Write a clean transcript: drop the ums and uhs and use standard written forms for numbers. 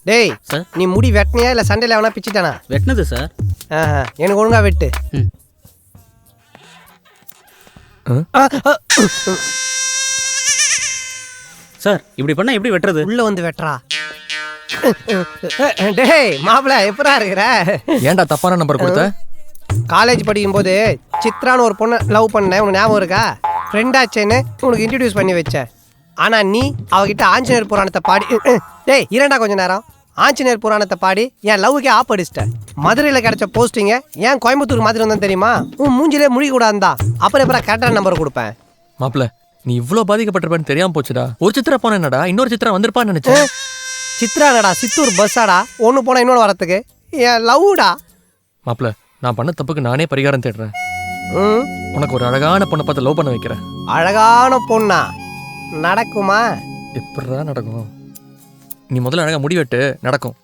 டேய் சார் நீ முடி வெட்டினியா இல்லை சண்டையில் எவனா பிச்சுட்டானா? வெட்டினது சார். எனக்கு ஒழுங்கா வெட்டு. சார் இப்படி பண்ணா எப்படி வெட்டுறது? உள்ள வந்து வெட்டுறா. டேய் மாப்பிள்ள எப்படா இருக்கிற? ஏன்டா தப்பான நம்பர் கொடுத்த? காலேஜ் படிக்கும்போது சித்ரான்னு ஒரு பொண்ணை லவ் பண்ண உனக்கு ஞாபகம் இருக்கா? ஃப்ரெண்டாச்சேன்னு உனக்கு இன்ட்ரடியூஸ் பண்ணி வச்சேன். ஆனால் நீ அவகிட்ட ஆஞ்சநேயர் புராணத்தை பாடி டேய் இரண்டா கொஞ்ச நேரம் ஆஞ்சநேயர் புராணத்தை பாடி என் லவ்வுக்கே ஆப் அடிச்சிட்டேன். மதுரையில் கிடைச்ச போஸ்டிங்க ஏன் கோயம்புத்தூர் மாதிரி வந்தேன் தெரியுமா? உன் மூஞ்சிலே முடிக்கூடாதுந்தா. அப்புறம் எப்பறம் கரெக்டான நம்பர் கொடுப்பேன். மாப்பிள்ள நீ இவ்வளோ பாதிக்கப்பட்டிருப்பேன்னு தெரியாம போச்சுடா. ஒரு சித்திரா போன என்னடா இன்னொரு சித்திரா வந்திருப்பான்னு நினைச்சேன். சித்ராடா சித்தூர் பஸ்ஸாடா ஒன்று போனால் இன்னொன்று வரத்துக்கு என் லவ்டா. மாப்பிள்ள நான் பண்ண தப்புக்கு நானே பரிகாரம் தேடுறேன். உனக்கு ஒரு அழகான பொண்ணை பார்த்து லவ் பண்ண வைக்கிறேன். அழகான பொண்ணா? நடக்குமா? எப்படா நடக்கும்? நீ முதல்ல அழகா முடிவெட்டு, நடக்கும்.